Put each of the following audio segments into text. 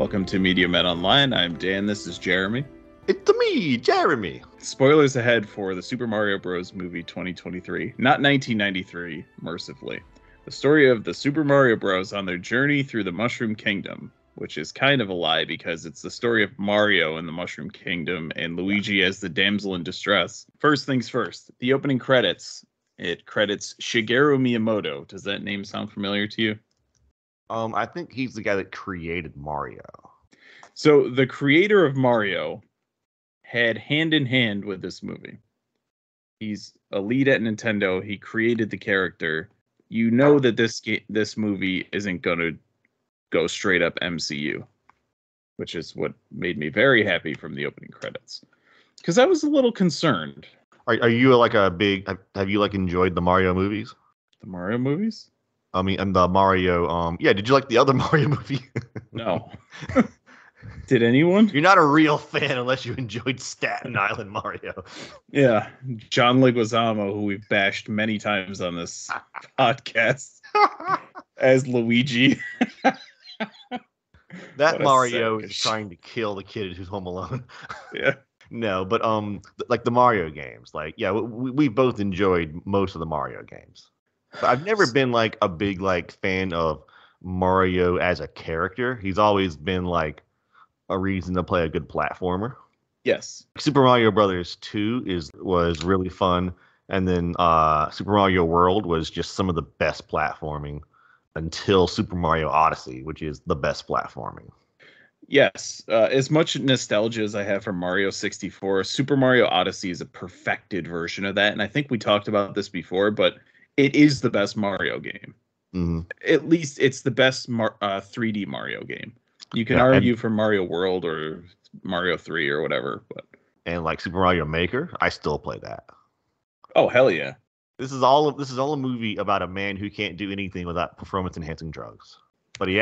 Welcome to Media Men Online. I'm Dan. This is Jeremy. It's me, Jeremy. Spoilers ahead for the Super Mario Bros. Movie 2023, not 1993, mercifully. The story of the Super Mario Bros. On their journey through the Mushroom Kingdom, which is kind of a lie because it's the story of Mario in the Mushroom Kingdom and Luigi as the damsel in distress. First things first, the opening credits. It credits Shigeru Miyamoto. Does that name sound familiar to you? I think he's the guy that created Mario. So the creator of Mario had hand in hand with this movie. He's a lead at Nintendo. He created the character. You know that this movie isn't going to go straight up MCU, which is what made me very happy from the opening credits. Because I was a little concerned. Are you like a big? Have you like enjoyed the Mario movies? The Mario movies? I mean, and the Mario. Yeah. Did you like the other Mario movie? No. Did anyone? You're not a real fan unless you enjoyed Staten Island Mario. Yeah, John Leguizamo, who we've bashed many times on this podcast, as Luigi. That Mario is trying to kill the kid who's home alone. Yeah. No, but like the Mario games, like we both enjoyed most of the Mario games. But I've never been like a big like fan of Mario as a character. He's always been like a reason to play a good platformer. Yes. Super Mario Brothers 2 was really fun, and then Super Mario World was just some of the best platforming until Super Mario Odyssey, which is the best platforming. Yes, as much nostalgia as I have for Mario 64, Super Mario Odyssey is a perfected version of that, and I think we talked about this before, but it is the best Mario game. Mm-hmm. At least it's the best 3D Mario game. You can argue for Mario World or Mario 3 or whatever, but and like Super Mario Maker, I still play that. Oh hell yeah! This is all a movie about a man who can't do anything without performance-enhancing drugs, but he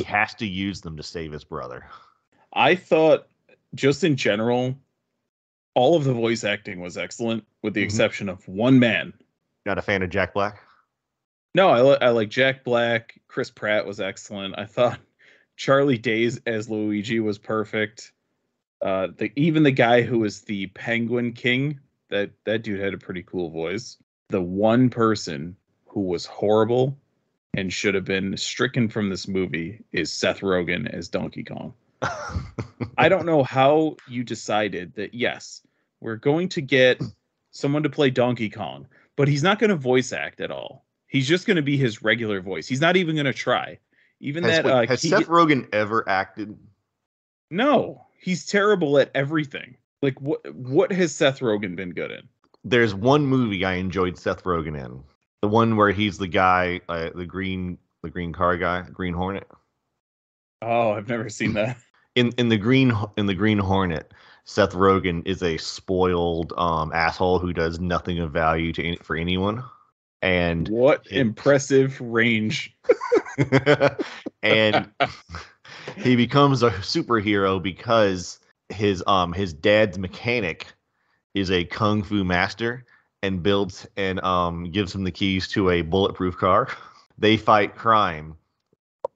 has to use them to save his brother. I thought, just in general, all of the voice acting was excellent, with the exception of one man. Not a fan of Jack Black? No, I like Jack Black. Chris Pratt was excellent. I thought Charlie Day as Luigi was perfect. Even the guy who was the Penguin King, that dude had a pretty cool voice. The one person who was horrible and should have been stricken from this movie is Seth Rogen as Donkey Kong. I don't know how you decided that, yes, we're going to get someone to play Donkey Kong, but he's not going to voice act at all. He's just going to be his regular voice. He's not even going to try. Has Seth Rogen ever acted? No, he's terrible at everything. Like what has Seth Rogen been good in? There's one movie I enjoyed Seth Rogen in. The one where he's the guy, the green car guy, Green Hornet. Oh, I've never seen that. In the Green Hornet, Seth Rogen is a spoiled asshole who does nothing of value for anyone. And impressive range. And he becomes a superhero because his dad's mechanic is a kung fu master and builds and gives him the keys to a bulletproof car. They fight crime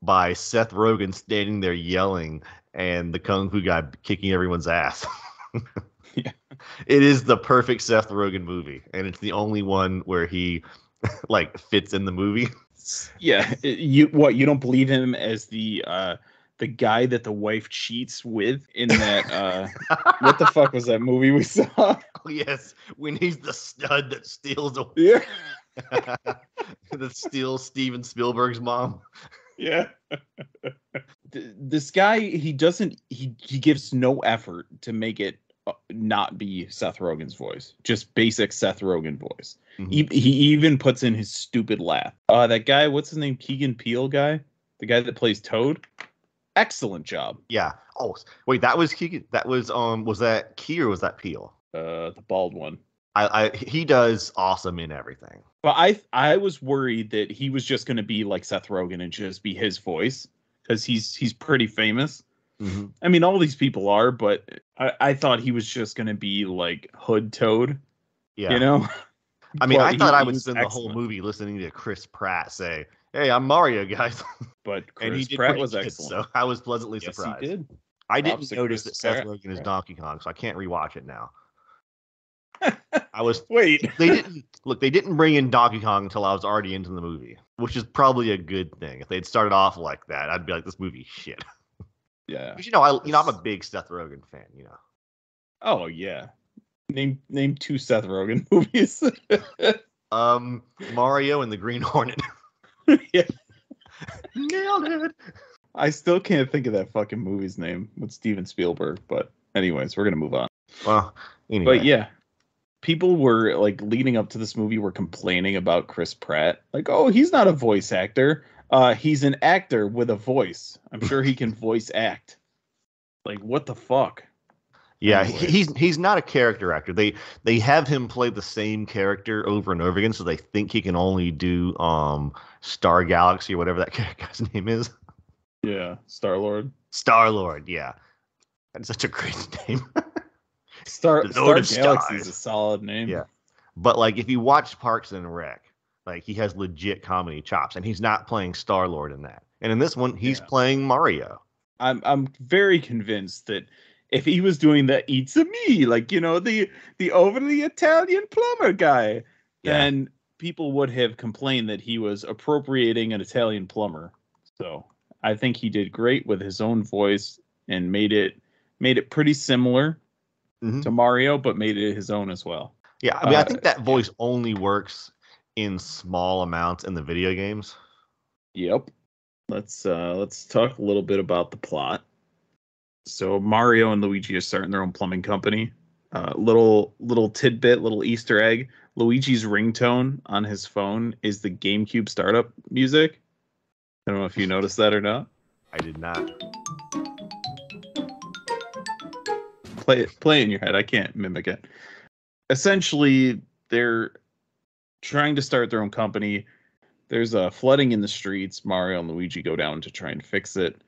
by Seth Rogen standing there yelling and the kung fu guy kicking everyone's ass. Yeah. It is the perfect Seth Rogen movie, and it's the only one where he like fits in the movie. Yeah, you don't believe him as the guy that the wife cheats with in that what the fuck was that movie we saw? Oh yes, when he's the stud that steals that steals Steven Spielberg's mom. Yeah. This guy, he gives no effort to make it not be Seth Rogen's voice, just basic Seth Rogen voice. Mm-hmm. He even puts in his stupid laugh. That guy, what's his name? Keegan Peele guy, the guy that plays Toad. Excellent job. Yeah. Oh wait, that was Keegan. That was that Key or was that Peele? The bald one. He does awesome in everything. But I was worried that he was just going to be like Seth Rogen and just be his voice because he's pretty famous. Mm-hmm. I mean, all these people are, but I thought he was just going to be like Hood Toad. Yeah. You know? I mean, I thought I would spend the whole movie listening to Chris Pratt say, Hey, I'm Mario, guys. But And he Chris did Pratt pretty was good, excellent. so I was pleasantly Yes, surprised. he did. I Props didn't to notice Chris that Seth Pratt. Rogen is Donkey Kong, so I can't rewatch it now. I was Wait. They didn't bring in Donkey Kong until I was already into the movie, which is probably a good thing. If they'd started off like that, I'd be like, this movie's shit. Yeah. But I'm a big Seth Rogen fan. Oh yeah. Name 2 Seth Rogen movies. Mario and the Green Hornet. Yeah. Nailed it. I still can't think of that fucking movie's name with Steven Spielberg, but anyways, we're gonna move on. Well, anyway. But yeah, people were like leading up to this movie were complaining about Chris Pratt. Like, oh, he's not a voice actor. He's an actor with a voice. I'm sure he can voice act. Like, what the fuck? Yeah, Anyways. he's not a character actor. They have him play the same character over and over again, so they think he can only do Star Galaxy or whatever that guy's name is. Yeah, Star-Lord. Star-Lord, yeah. That's such a great name. Star of Galaxy Stars. is a solid name. Yeah. But like if you watch Parks and Rec, like he has legit comedy chops, and he's not playing Star-Lord in that. And in this one, he's playing Mario. I'm very convinced that if he was doing the "It's a me," like the overly Italian plumber guy, then people would have complained that he was appropriating an Italian plumber. So I think he did great with his own voice and made it pretty similar to Mario, but made it his own as well. Yeah, I mean, I think that voice only works in small amounts in the video games. Yep. Let's talk a little bit about the plot. So Mario and Luigi are starting their own plumbing company. Little tidbit, little Easter egg. Luigi's ringtone on his phone is the GameCube startup music. I don't know if you noticed that or not. I did not. Play it in your head. I can't mimic it. Essentially, they're trying to start their own company. There's a flooding in the streets. Mario and Luigi go down to try and fix it,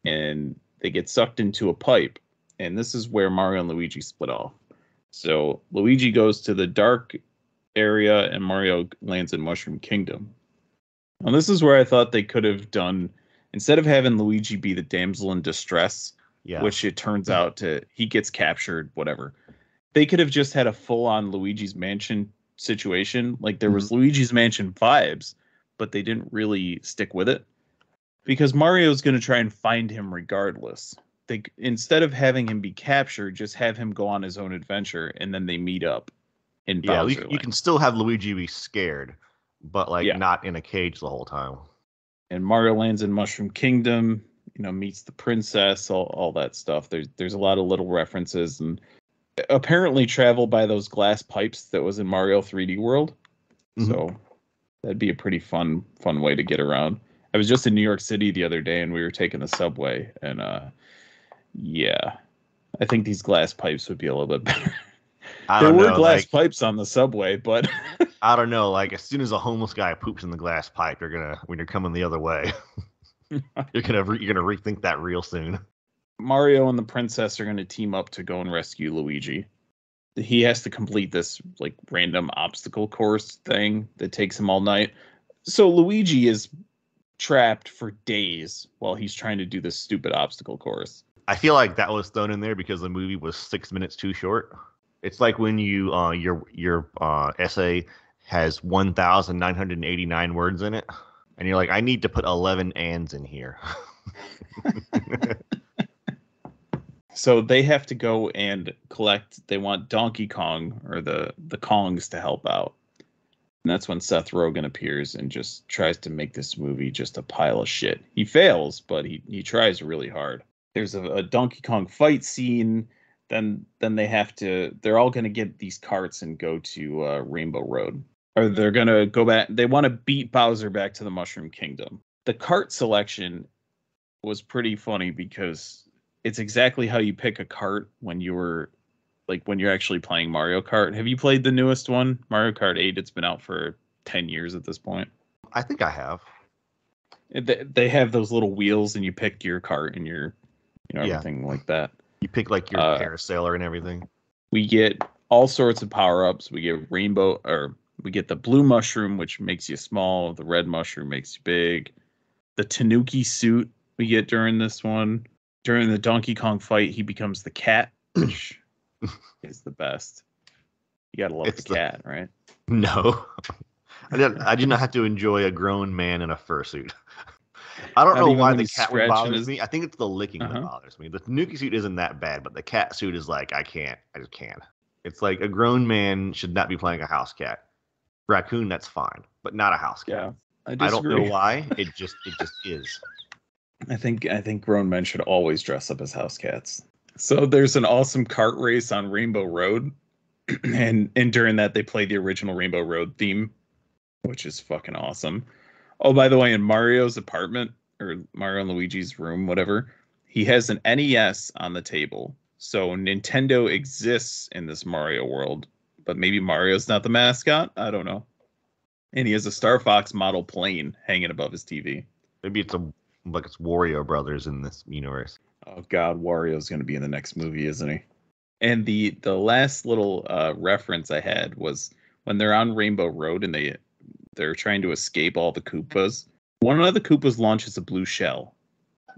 and they get sucked into a pipe. And this is where Mario and Luigi split off. So Luigi goes to the dark area, and Mario lands in Mushroom Kingdom. And this is where I thought they could have done, instead of having Luigi be the damsel in distress, which it turns out he gets captured, whatever. They could have just had a full-on Luigi's Mansion situation. Like there was Luigi's Mansion vibes, but they didn't really stick with it. Because Mario's going to try and find him regardless. Instead of having him be captured, just have him go on his own adventure, and then they meet up in Bowser Land. You can still have Luigi be scared, but not in a cage the whole time. And Mario lands in Mushroom Kingdom, meets the princess, all that stuff. There's a lot of little references, and apparently travel by those glass pipes that was in Mario 3D World. So that'd be a pretty fun way to get around. I was just in New York City the other day, and we were taking the subway, and I think these glass pipes would be a little bit better. There were glass pipes on the subway, but I don't know. Like as soon as a homeless guy poops in the glass pipe, when you're coming the other way, you're gonna rethink that real soon. Mario and the princess are gonna team up to go and rescue Luigi. He has to complete this like random obstacle course thing that takes him all night. So Luigi is trapped for days while he's trying to do this stupid obstacle course. I feel like that was thrown in there because the movie was 6 minutes too short. It's like when you your essay has 1,989 words in it, and you're like, I need to put 11 ands in here. So they have to go and collect. They want Donkey Kong or the Kongs to help out. And that's when Seth Rogen appears and just tries to make this movie just a pile of shit. He fails, but he tries really hard. There's a Donkey Kong fight scene. Then they're all gonna get these carts and go to Rainbow Road. Or they're gonna go back. They want to beat Bowser back to the Mushroom Kingdom. The cart selection was pretty funny because it's exactly how you pick a cart when you're actually playing Mario Kart. Have you played the newest one, Mario Kart 8? It's been out for 10 years at this point. I think I have. They have those little wheels, and you pick your cart and your, everything like that. You pick like your parasailer and everything. We get all sorts of power-ups. We get rainbow or We get the blue mushroom, which makes you small. The red mushroom makes you big. The Tanuki suit we get during this one. During the Donkey Kong fight, he becomes the cat, which is the best. You gotta love the cat, right? No. I do not have to enjoy a grown man in a fursuit. I don't know why the cat one bothers me. I think it's the licking that bothers me. The Tanuki suit isn't that bad, but the cat suit is like, I just can't. It's like a grown man should not be playing a house cat. Raccoon, that's fine, but not a house cat. Yeah, I don't know why. It just is. I think grown men should always dress up as house cats. So there's an awesome kart race on Rainbow Road, and during that they play the original Rainbow Road theme, which is fucking awesome. Oh, by the way, in Mario's apartment, or Mario and Luigi's room, whatever, he has an NES on the table. So Nintendo exists in this Mario world, but maybe Mario's not the mascot. I don't know. And he has a Star Fox model plane hanging above his TV. Maybe it's Wario Brothers in this universe. Oh God, Wario's going to be in the next movie, isn't he? And the last little reference I had was when they're on Rainbow Road and they're trying to escape all the Koopas. One of the Koopas launches a blue shell,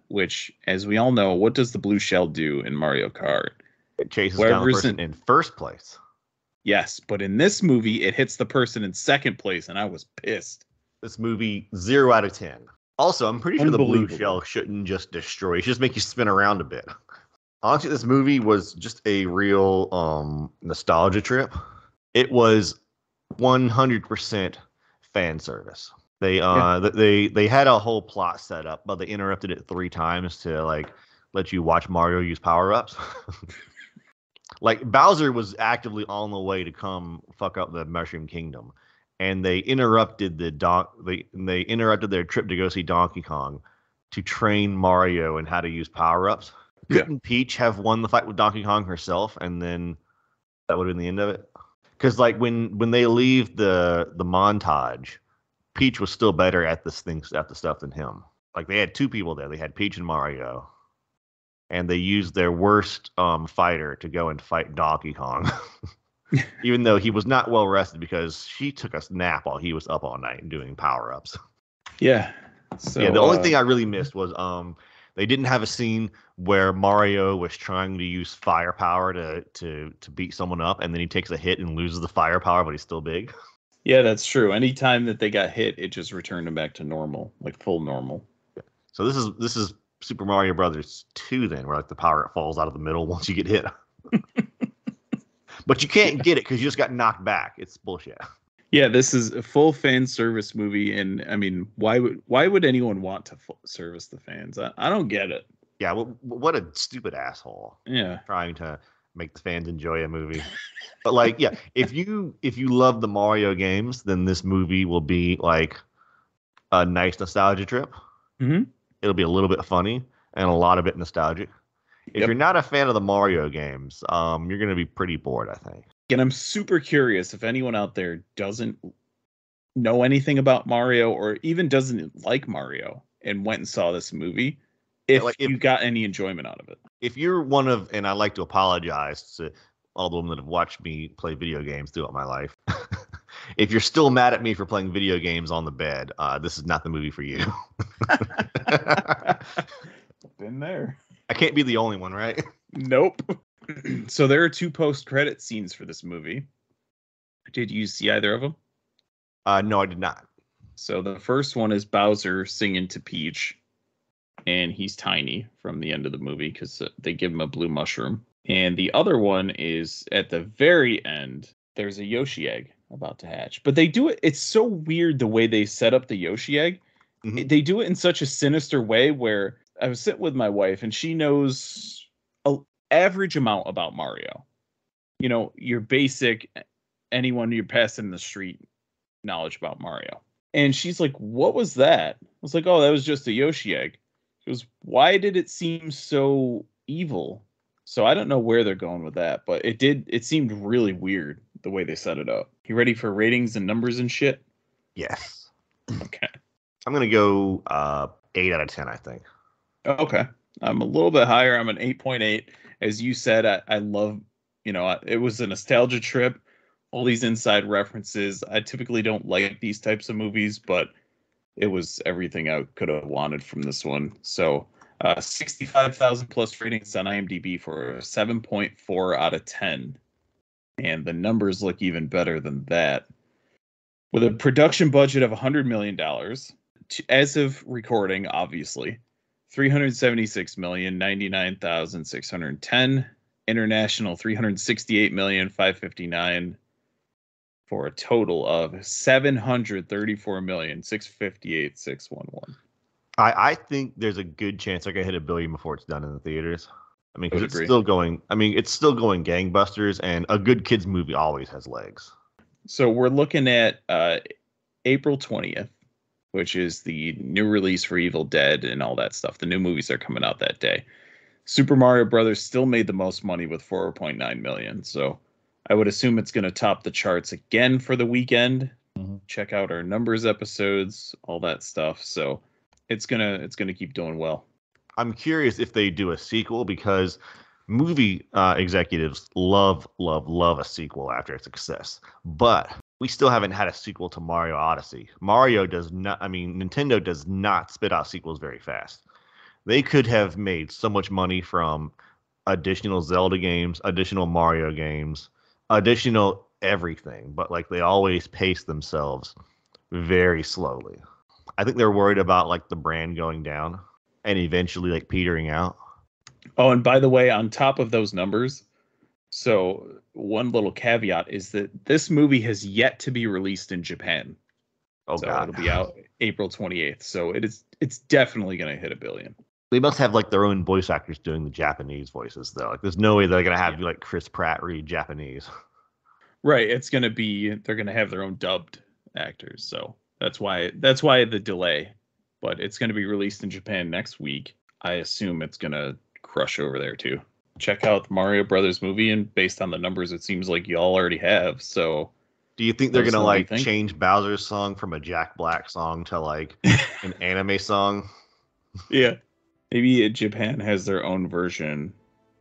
which, as we all know, what does the blue shell do in Mario Kart? It chases down the person in first place. Yes, but in this movie, it hits the person in second place, and I was pissed. This movie, 0 out of 10. Also, I'm pretty sure the blue shell shouldn't just destroy. It should just make you spin around a bit. Honestly, this movie was just a real nostalgia trip. It was 100% fan service. They had a whole plot set up, but they interrupted it 3 times to like let you watch Mario use power-ups. Like Bowser was actively on the way to come fuck up the Mushroom Kingdom, and they interrupted they interrupted their trip to go see Donkey Kong to train Mario in how to use power-ups. Couldn't Peach have won the fight with Donkey Kong herself, and then that would have been the end of it? Because like when they leave the montage, Peach was still better at the stuff than him. Like they had 2 people there. They had Peach and Mario, and they used their worst fighter to go and fight Donkey Kong, even though he was not well rested because she took a nap while he was up all night doing power ups. Yeah. So the only thing I really missed was they didn't have a scene where Mario was trying to use firepower to beat someone up, and then he takes a hit and loses the firepower, but he's still big. Yeah, that's true. Anytime that they got hit, it just returned them back to normal, like full normal. So this is Super Mario Brothers 2 then, where like the power falls out of the middle once you get hit. But you can't get it because you just got knocked back. It's bullshit. Yeah, this is a full fan service movie, and I mean, why would anyone want to service the fans? I don't get it. Yeah, what a stupid asshole. Yeah, trying to make the fans enjoy a movie. But like, yeah, if you love the Mario games, then this movie will be like a nice nostalgia trip. Mm-hmm. It'll be a little bit funny and a lot of it nostalgic. If you're not a fan of the Mario games, you're going to be pretty bored, I think. And I'm super curious if anyone out there doesn't know anything about Mario or even doesn't like Mario and went and saw this movie, if you got any enjoyment out of it. If you're one of, and I like to apologize to all the women that have watched me play video games throughout my life. If you're still mad at me for playing video games on the bed, this is not the movie for you. Been there. I can't be the only one, right? Nope. So there are 2 post-credit scenes for this movie. Did you see either of them? No, I did not. So the first one is Bowser singing to Peach, and he's tiny from the end of the movie because they give him a blue mushroom. And the other one is at the very end, there's a Yoshi egg about to hatch. But they do it, it's so weird the way they set up the Yoshi egg. Mm-hmm. They do it in such a sinister way where I was sitting with my wife and she knows an average amount about Mario. You know, your basic, anyone you're passing in the street knowledge about Mario. And she's like, what was that? I was like, oh, that was just a Yoshi egg. She goes, why did it seem so evil? So I don't know where they're going with that, but it seemed really weird the way they set it up. You ready for ratings and numbers and shit? Yes. Okay. I'm going to go 8 out of 10, I think. Okay. I'm a little bit higher. I'm an 8.8. As you said, I love, it was a nostalgia trip. all these inside references. I typically don't like these types of movies, but it was everything I could have wanted from this one. So 65,000 plus ratings on IMDb for a 7.4 out of 10. And the numbers look even better than that. With a production budget of $100 million, as of recording, obviously, 376,099,610, international 368,559, for a total of 734,658,611. I think there's a good chance I could hit $1 billion before it's done in the theaters. I mean, because it's agree. still going. I mean, it's still going gangbusters, and a good kids movie always has legs. So we're looking at April 20th, which is the new release for Evil Dead and all that stuff. The new movies are coming out that day. Super Mario Brothers still made the most money with 4.9 million. So I would assume it's going to top the charts again for the weekend. Mm-hmm. Check out our numbers episodes, all that stuff. So it's gonna keep doing well. I'm curious if they do a sequel, because movie executives love a sequel after a success. But we still haven't had a sequel to Mario Odyssey. Nintendo does not spit out sequels very fast. They could have made so much money from additional Zelda games, additional Mario games, additional everything, but like they always pace themselves very slowly. I think they're worried about like the brand going down and eventually like petering out. Oh, and by the way, on top of those numbers, so one little caveat is that this movie has yet to be released in Japan. Oh, so God. It'll be out April 28th. So it's definitely going to hit $1 billion. They must have like their own voice actors doing the Japanese voices though. Like there's no way they're going to have like Chris Pratt read Japanese. Right. They're going to have their own dubbed actors. So that's why the delay, but it's going to be released in Japan next week. I assume it's going to crush over there too. Check out the Mario Brothers movie, and based on the numbers, it seems like you all already have. So do you think they're going to like change Bowser's song from a Jack Black song to like an anime song? Yeah. Maybe Japan has their own version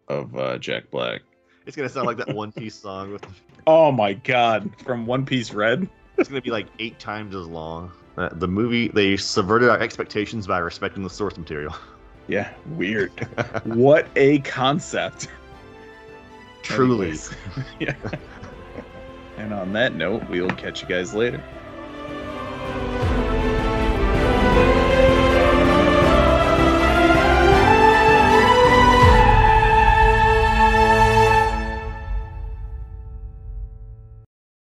of Jack Black. It's going to sound like that One Piece song with Oh my God, from One Piece Red. It's going to be like 8 times as long. The movie, they subverted our expectations by respecting the source material. Yeah, weird. What a concept. Truly. Yeah. And on that note, we'll catch you guys later.